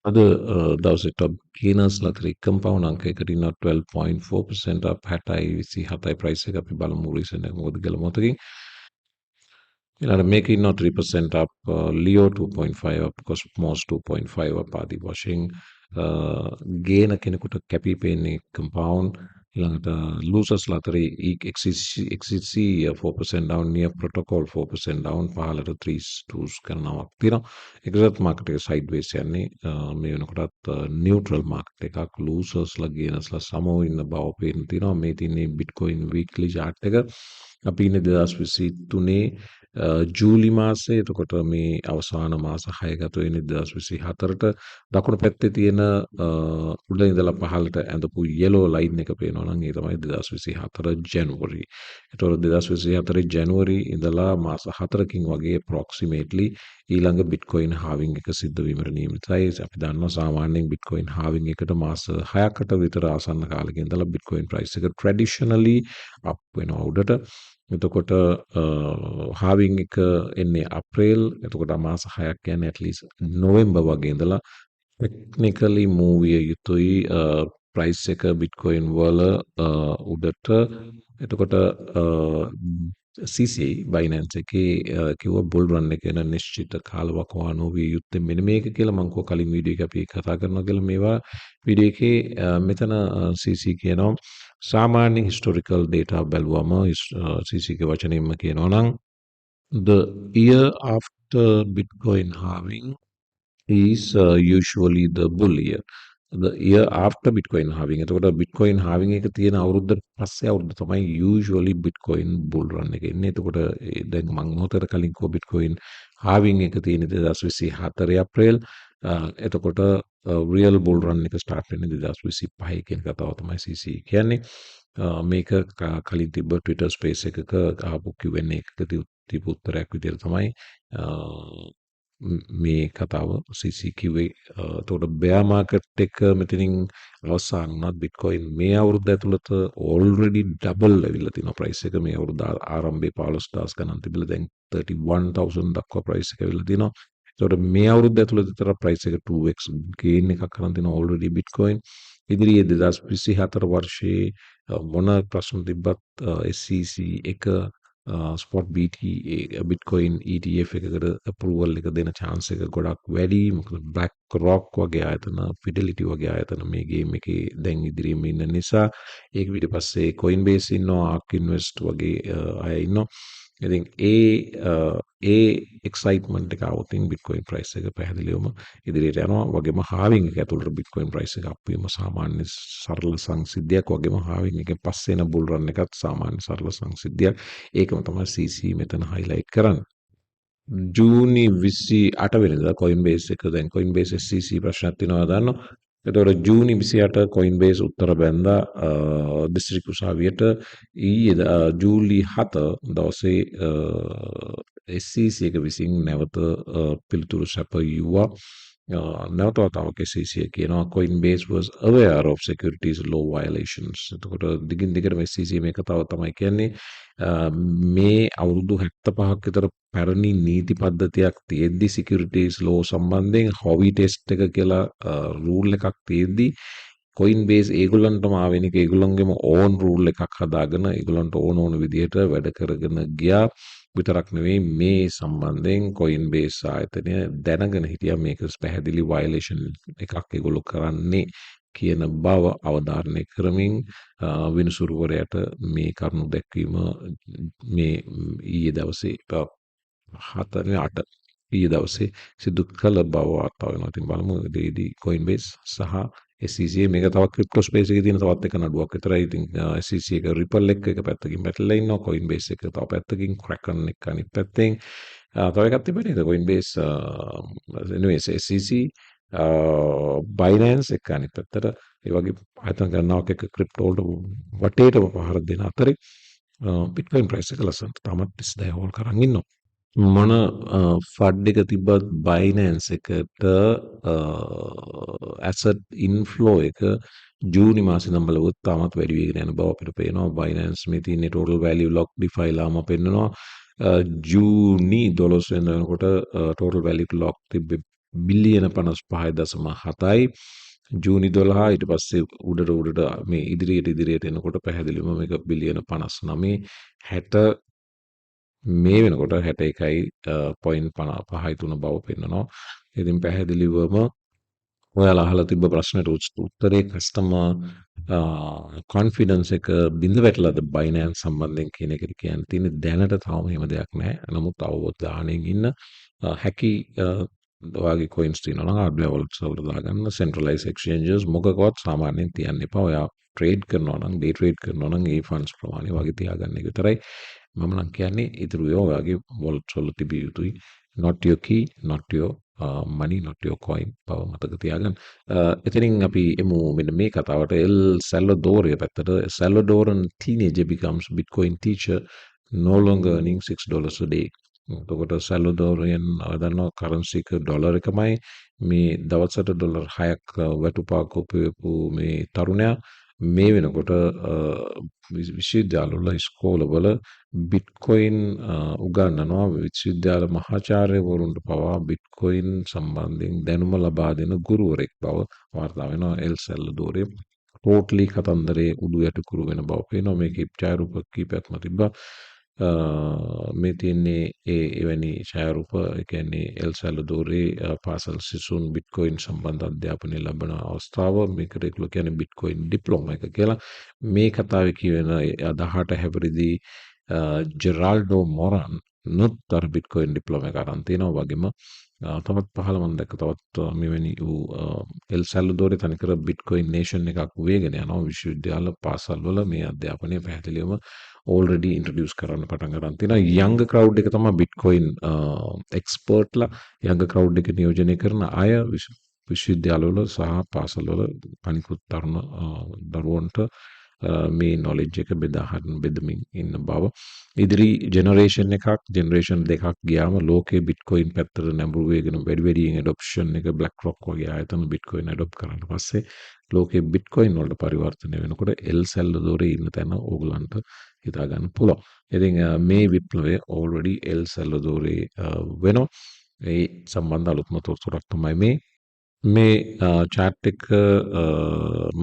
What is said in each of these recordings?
අද දවසේ top gainers ලා අතර compound අංකයකට ඉන්නවා 12.4% up 60.27යි price එක අපි බලමු recent එක මොකද කියලා මොහොතකින්. ඊළඟට මේක ඉන්නවා 3% up Leo 2.5 up Cosmos 2.5 up ආදී වශයෙන් gain කෙනෙකුට කැපී පෙනෙන්නේ compound ඊළඟට losers ලා අතරේ XCC 4% down near protocol 4% down පහළට 3s ගණනාවක් තියෙනවා. exact market එක sideways යන්නේ මේ වෙනකොටත් neutral market එකක් losers ලා gainers ලා සමව ඉන්න බව පේන තියෙනවා. මේ තියෙන්නේ bitcoin weekly chart එක. අපි ඉන්නේ 2023 ජූලි මාසේ. එතකොට මේ අවසාන මාස 6 ගත වෙන්නේ 2024ට. දකුණු පැත්තේ තියෙන උඩ ඉඳලා පහළට ඇඳපු yellow line එක පේනවා නම් ඒ තමයි 2024 ජැනුවරි. ඒතකොට 2024 ජැනුවරි ඉඳලා මාස 4කින් වගේ approximately ඊළඟ bitcoin halving එක සිද්ධ වීමට නියමිතයි. අපි දන්නවා සාමාන්‍යයෙන් bitcoin halving එකට මාස 6කට විතර ආසන්න කාලෙක ඉඳලා bitcoin price එක traditionally up වෙනවා උඩට. එතකොට halving එක එන්නේ අප්‍රේල්. එතකොට මාස 6ක් කියන්නේ at least නොවෙම්බර් වගේ ඉඳලා technically move විය යුතුයි price එක bitcoin වල උඩට. එතකොට CCA Binance එකේ කිව්වා bull run එක වෙන නිශ්චිත කාලවකවානුව විය යුත්තේ මෙන්න මේක කියලා මම කෝ කලින් වීඩියෝ එක අපි කතා කරනවා කියලා මේවා වීඩියෝ එකේ මෙතන CC කියනවා සාමාන්‍ය historical data බැලුවම CC ගේ වචනයෙන්ම කියනවා නම් the year after bitcoin halving is usually the bull year. The year after bitcoin halving. එතකොට bitcoin halving එක තියෙන අවුරුද්දට පස්සේ අවුරුද්ද තමයි usually bitcoin bull run එක එන්නේ. එතකොට දැන් මම මොහොතකට කලින් කිව්ව bitcoin halving එක තියෙන 2024 අප්‍රේල්. එතකොට real bull run එක start වෙන්නේ 2025 කියන කතාව තමයි CC කියන්නේ. මේක කලින් තිබ්බ Twitter space එකක ආපු Q&A එකකදී තිබු උත්තරයක් විදිහට තමයි මේ කතාව CC කිව්වේ. එතකොට bear market එක මෙතනින් අවසන් වුණත් bitcoin මේ අවුරුද්ද ඇතුළත already double ලැබිලා තියෙනවා price එක. මේ අවුරුද්ද ආරම්භයේ 15000 ගණන් තිබිලා දැන් 31000 දක්වා price එක ඇවිල්ලා තියෙනවා. එතකොට මේ අවුරුද්ද ඇතුළත විතර price එක 2x gain එකක් කරන් තියෙනවා already bitcoin. ඉදිරියේ 2024 වර්ෂයේ මොන ප්‍රශ්න තිබ්බත් SEC එක ස්පොට් bitcoin ETF එකකට approval එක දෙන chance එක ගොඩක් වැඩි. මොකද black rock වගේ ආයතන fidelity වගේ ආයතන මේ game එකේ දැන් ඉදිරියේම ඉන්න නිසා ඒක ඊට පස්සේ Coinbase ඉන්නවා ARK Invest වගේ අය ඉන්නවා. ඉතින් ඒ excitement එක આવුතින් bitcoin price එක පැහැදිලිවම ඉදිරියට යනවා. වගේම halving එක ඇතුළත bitcoin price එක up වීම සාමාන්‍ය සරල සංසිද්ධියක්. වගේම halving එකෙන් පස්සේ එන bull run එකත් සාමාන්‍ය සරල සංසිද්ධියක්. ඒකම තමයි CC මෙතන highlight කරන්නේ. ජූනි 28 වෙනිදා Coinbase එක දැන් Coinbase SEC ප්‍රශ්නයක් තියෙනවා දන්නවා. එතකොට ජූනි 28 Coinbase උත්තර බැන්දා දිස්ත්‍රික් උසාවියට. ඊයේ ජූලි 7 දවසේ SEC එක විසින් නැවත පිළිතුරු සැපයුවා. නැවත වතාවක් SEC කියනවා Coinbase was aware of securities law violations. එතකොට දිගින් දිගටම SEC මේ කතාව තමයි කියන්නේ මේ අවුරුදු 75ක් විතර පැරණි නීති පද්ධතියක් තියෙද්දි securities law සම්බන්ධයෙන් හොවි ටෙස්ට් එක කියලා රූල් එකක් තියෙද්දි Coinbase ඒගොල්ලන්ටම ආවෙනික ඒගොල්ලන්ගේම ඕන් රූල් එකක් හදාගෙන ඒගොල්ලන්ට ඕන විදිහට වැඩ කරගෙන ගියා. විතරක් නෙවෙයි මේ සම්බන්ධයෙන් Coinbase ආයතනය දැනගෙන හිටියා මේක පැහැදිලි violation එකක් ඒගොල්ලෝ කරන්නේ කියන බව අවධාරණය කරමින් විනිසුරුවරයාට මේ කරුණු දැක්වීම මේ ඊයේ දවසේ 7 ඊයේ දවසේ සිදු කළ බව වාර්තා වෙනවා. ඉතින් බලමු ඉදිරියේදී Coinbase සහ SEC මේක තව ක්‍රිප්ටෝ ස්පේස් එකේ තියෙන තවත් එක නඩුවක් විතරයි. ඉතින් SEC එක Ripple එක පැත්තකින් පැටලලා ඉන්නවා. Coinbase එක තව පැත්තකින් Kraken එක අනිත් පැත්තෙන්. තව එකක් තිබෙන්නේ නේද Coinbase anyways SEC Binance එක අනිත් පැත්තට ඒ වගේ ආයතන ගණනාවක් එක ක්‍රිප්ටෝ වලට වටේටම පහර දෙන අතරේ Bitcoin price එක ලස්සනට තාමත් 30000 හෝල් කරන් ඉන්නවා. මොන ෆඩ් එක තිබ්බත් Binance එකට asset inflow එක ජූනි මාසේ නම් බලුවොත් තාමත් වැඩි වෙගෙන යන බව අපිට පේනවා. Binance මේ තියෙන total value lock defy ලාම පෙන්නනවා. ජූනි 12 වෙනිදා වෙනකොට total value lock තිබ්බේ බිලියන 55.7යි ජූනි 12 ඊට පස්සේ උඩට මේ ඉදිරියට එනකොට පැහැදිලිවම මේක බිලියන 59 60 මේ වෙනකොට 61.5 බව පෙන්වනවා. ඉතින් පැහැදිලිවම ඔයාලා අහලා තිබ්බ ප්‍රශ්නෙට උත්තරේ කස්ටමර් කොන්ෆිඩන්ස් එක බිඳ වැටලාද බයිනෑන්ස් සම්බන්ධයෙන් කියන එකට කියන්න තියෙන්නේ දැනට තාම එහෙම දෙයක් නැහැ. නමුත් අවබෝධාණයෙන් ඉන්න හැකි ඔයාගේ කොයින්ස් තියෙනවා නම් RBI wallets වලට දාගන්න centralized exchanges මොකකවත් සාමාන්‍යයෙන් තියන්න එපා. ඔයා ට්‍රේඩ් කරනවා නම් day trade කරනවා නම් ඒ ෆන්ඩ්ස් ප්‍රමාණය වගේ තියාගන්න එක විතරයි. මම නම් කියන්නේ ඉතුරු ඒවා ඔයාගේ wallets වල තිබිය යුතුයි. not your key, not your money, not your coin බව මතක තියාගන්න. එතනින් අපි එමු මෙන්න මේ කතාවට එල් සැල්වඩෝරය පැත්තට. Salvadoran teenager becomes Bitcoin teacher no longer earning $6 a day. එතකොට සැල්වඩෝරියන් දන්නවා කරන්සි එක ඩොලර් එකමයි. මේ දවසට ඩොලර් 6ක් වැටුපාක් උපයපු මේ තරුණයා මේ වෙනකොට විශ්වවිද්‍යාලවල ඉස්කෝලවල බිට්කොයින් උගන්වනවා. විශ්වවිද්‍යාල මහාචාර්යවරුන්ට පවා බිට්කොයින් සම්බන්ධයෙන් දැනුම ලබා දෙන ගුරුවරෙක් බව වාර්තා වෙනවා එල් සැල්වඩෝරේ. ටෝටලි කතන්දරේ උඩු යටිකුරු වෙන බව පේනවා. මේකේ ඡායාරූප කීපයක්ම තිබ්බා. මේ තියෙන්නේ එවැනි ඡායාරූප. ඒ කියන්නේ එල් සැල්වඩෝරේ පාසල් සිසුන් බිට්කොයින් සම්බන්ධ අධ්‍යාපනය ලබන අවස්ථාව. මේකට ඒගොල්ලෝ කියන්නේ බිට්කොයින් ඩිප්ලෝමා එක කියලා. මේ කතාවේ කියවෙන 18 හැවිරිදි ජෙරාල්ඩෝ මොරන් නොත් අර බිට්කොයින් ඩිප්ලෝමා එක අරන් තියෙනවා වගේම තවත් පහළ මම දැක්ක තවත් මෙවැනි වූ එල් සැල්වඩෝරේ තනිකර බිට්කොයින් නේෂන් එකක් වේගෙන යනවා. විශ්වවිද්‍යාල පාසල්වල මේ අධ්‍යාපනය පැහැදිලිවම already introduce කරන්න පටන් ගන්න තියෙනවා. young crowd එක තමයි bitcoin expertලා young crowd එක නියෝජනය කරන අය විශ්වවිද්‍යාලවල සහ පාසල්වල අනිකුත් තරුණ දරුවන්ට මේ knowledge එක බෙදමින් ඉන්න බව. ඉදිරි ජෙනරේෂන් දෙකක් ගියාම ලෝකේ bitcoin පැත්තට නැඹුරු වේගෙන වැඩියෙන් adoption එක BlackRock වගේ ආයතන bitcoin adopt කරාට පස්සේ ලෝකේ bitcoin වලට පරිවර්තනය වෙනකොට එල් සැල්වඩෝරේ ඉන්න තැන ඕගලන්ට හිතා ගන්න පුළුවන්. ඉතින් මේ විප්ලවය already එල් සැල්වඩෝරේ වෙනවා. ඒ සම්බන්ධ අලුත්ම තොරතුරක් තමයි මේ චාට් එක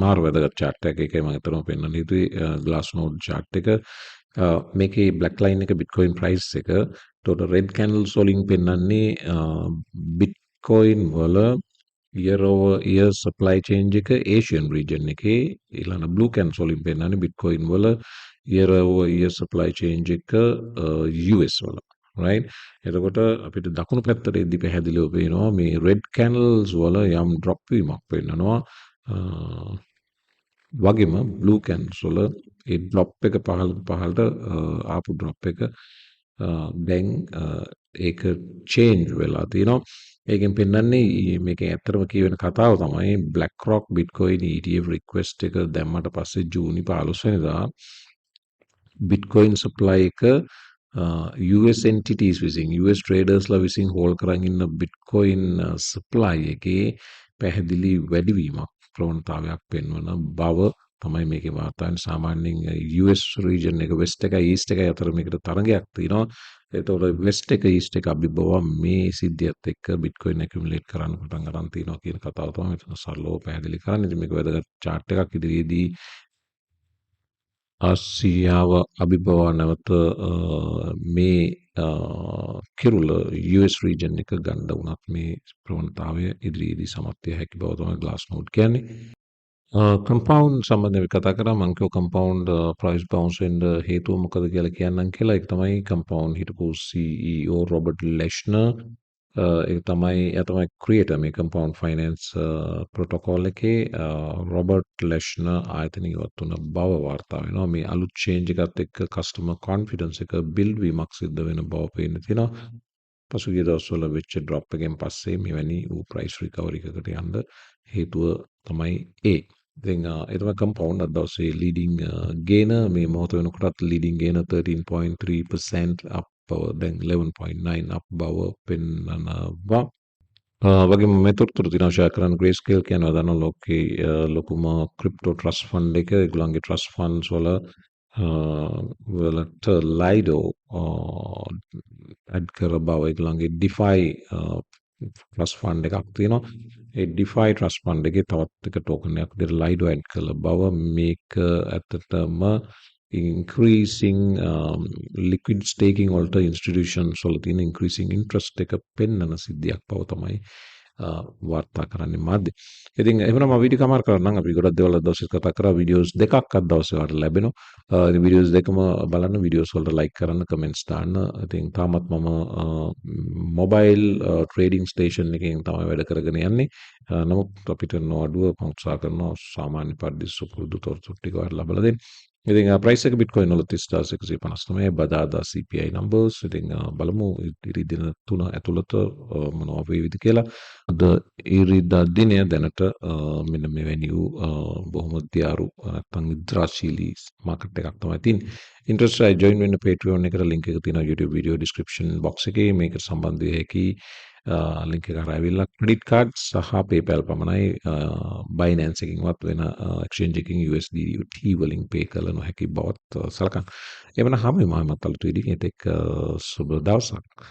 මාර වැදගත් චාට් එකක්. ඒකයි මම අතරම පෙන්නන්න හිතුවේ Glassnode චාට් එක. මේකේ black line එක bitcoin price එක total red candles වලින් පෙන්නන්නේ bitcoin වල year over year supply change එක Asian region එකේ. ඊළඟ blue candles වලින් පෙන්නන්නේ bitcoin වල year over year supply change එක US වල. right. එතකොට අපිට දකුණු පැත්තටදී පැහැදිලිව පේනවා මේ red candles වල යම් drop වීමක් පෙන්නනවා. වගේම blue candles වල ඒ drop එක පහළට ආපු drop එක දැන් ඒක change වෙලා තියෙනවා. ඒකෙන් පෙන්නන්නේ මේකෙන් ඇත්තටම කියවෙන කතාව තමයි BlackRock Bitcoin ETF request එක දැම්මට පස්සේ ජූනි 15 වෙනිදා Bitcoin supply එක US entities විසින් US traders විසින් hold කරන් ඉන්න Bitcoin supply එකේ පැහැදිලි වැඩිවීමක් ප්‍රවණතාවයක් පෙන්වන බව තමයි මේකේ වාර්තාවෙන්. සාමාන්‍යයෙන් US region එක west එකයි east එකයි අතර මේකට තරඟයක් තියෙනවා. ඒතකොට west එක east එක අභිබවා මේ සිද්ධියත් එක්ක Bitcoin accumulate කරන්න පටන් ගන්න තියෙනවා කියන කතාව තමයි මෙතන සරලව පැහැදිලි කරන්නේ. ඉතින් මේක වැදගත් chart එකක්. ඉදිරියේදී ආසියාව අභිබවා නැවත මේ කිරුළ US region එක ගන්න වුණත් මේ ප්‍රවණතාවය ඉදිරියේදී සමත් විය හැකි බව තමයි Glassnode කියන්නේ. කම්පවුන්ඩ් සම්බන්ධව කතා කරා. මම කිව්වා කම්පවුන්ඩ් ප්‍රයිස් බවුන්ස් වෙන්න හේතුව මොකද කියලා කියන්නම් කියලා. ඒක තමයි කම්පවුන්ඩ් හිටපු CEO රොබර්ට් ලෙෂ්නර්. ඒක තමයි එයා තමයි ක්‍රියේටර් මේ කම්පවුන්ඩ් ෆයිනෑන්ස් ප්‍රොටෝකෝල් එකේ. රොබර්ට් ලෙෂ්නර් ආයතන ඉවත් වුණ බව වාර්තා වෙනවා. මේ අලුත් චේන්ජ් එකත් එක්ක කස්ටමර් කොන්ෆිඩන්ස් එක බිල්ඩ් වීමක් සිද්ධ වෙන බව පේන්න තියෙනවා. පසුගිය දවස්වල වෙච්ච ඩ්‍රොප් එකෙන් පස්සේ මෙවැනි වූ ප්‍රයිස් රිකවරි එකකට යන්න හේතුව තමයි ඒ. ඉතින් ඒ තමයි කම්පවුන්ඩ් අද දවසේ ලීඩින් ගේනර්. මේ මොහොත වෙනකොටත් ලීඩින් ගේනර් 13.3% up බව දැන් 11.9 up බව පෙන්වනවා. වගේම මේ තොරතුරු දිනා ෂෙයා කරන ග්‍රේස්කේල් කියනවා දන්න ලෝකේ ලොකුම ක්‍රිප්ටෝ ට්‍රස්ට් ෆන්ඩ් එක. ඒගොල්ලන්ගේ ට්‍රස්ට් ෆන්ඩ්ස් වලට ලයිඩෝ ඇඩ් කර බව ඒගොල්ලන්ගේ ඩිෆයි ට්‍රස් ෆන්ඩ් එකක් තියෙනවා. ඒ DeFi ට්‍රස් ෆන්ඩ් එකේ තවත් එක ටෝකන් එකක් විදිහට Lido ඇඩ් කළ බව මේක ඇත්තටම increasing liquid staking වලට institutions වල තියෙන increasing interest එක පෙන්වන සිද්ධියක් බව තමයි වාර්තා කරන්නේ මාධ්‍ය. ඉතින් එහෙමනම් මම වීඩියෝ කමාර කරන්නම්. අපි ගොඩක් දේවල් අද දවසේ කතා කරා. වීඩියෝස් දෙකක් අද දවසේ වලට ලැබෙනවා. ඉතින් වීඩියෝස් දෙකම බලන්න, වීඩියෝස් වලට ලයික් කරන්න, කමෙන්ට්ස් දාන්න. ඉතින් තාමත් මම මොබයිල් ට්‍රේඩින් ස්ටේෂන් එකකින් තමයි වැඩ කරගෙන යන්නේ. නමුත් අපිට නොඅඩුව මම උත්සාහ කරනවා සාමාන්‍ය පරිදි සුපුරුදු තොරතුරු ටික ඔයාලට ලබා දෙන්න. ඉතින් ප්‍රයිස් එක බිට්කොයින් වල 30159 බදාදා CPI numbers. ඉතින් බලමු ඉරිදින 3 ඇතුළත මොනවා වේවිද කියලා. අද ඉරිදා දිනය දැනට මෙන්න මෙවැනි වූ බොහොම දියාරු නැත්නම් නිද්‍රාශීලී මාකට් එකක් තමයි තියෙන්නේ. ඉන්ට්‍රස්ට් අය ජොයින් වෙන්න Patreon එකට ලින්ක් එක තියෙනවා YouTube video description box එකේ. මේකට සම්බන්ධ වෙ හැකි ලින්ක් එක හරහා ඇවිල්ලා ක්‍රෙඩිට් කාඩ් සහ PayPal පමණයි Binance එකකින්වත් වෙන exchange එකකින් USDT වලින් pay කළ නොහැකි බවත් සලකන්න. එවන හැම වෙලාවෙම අලුත් වීඩියෝ එකක් සුබ දවසක්.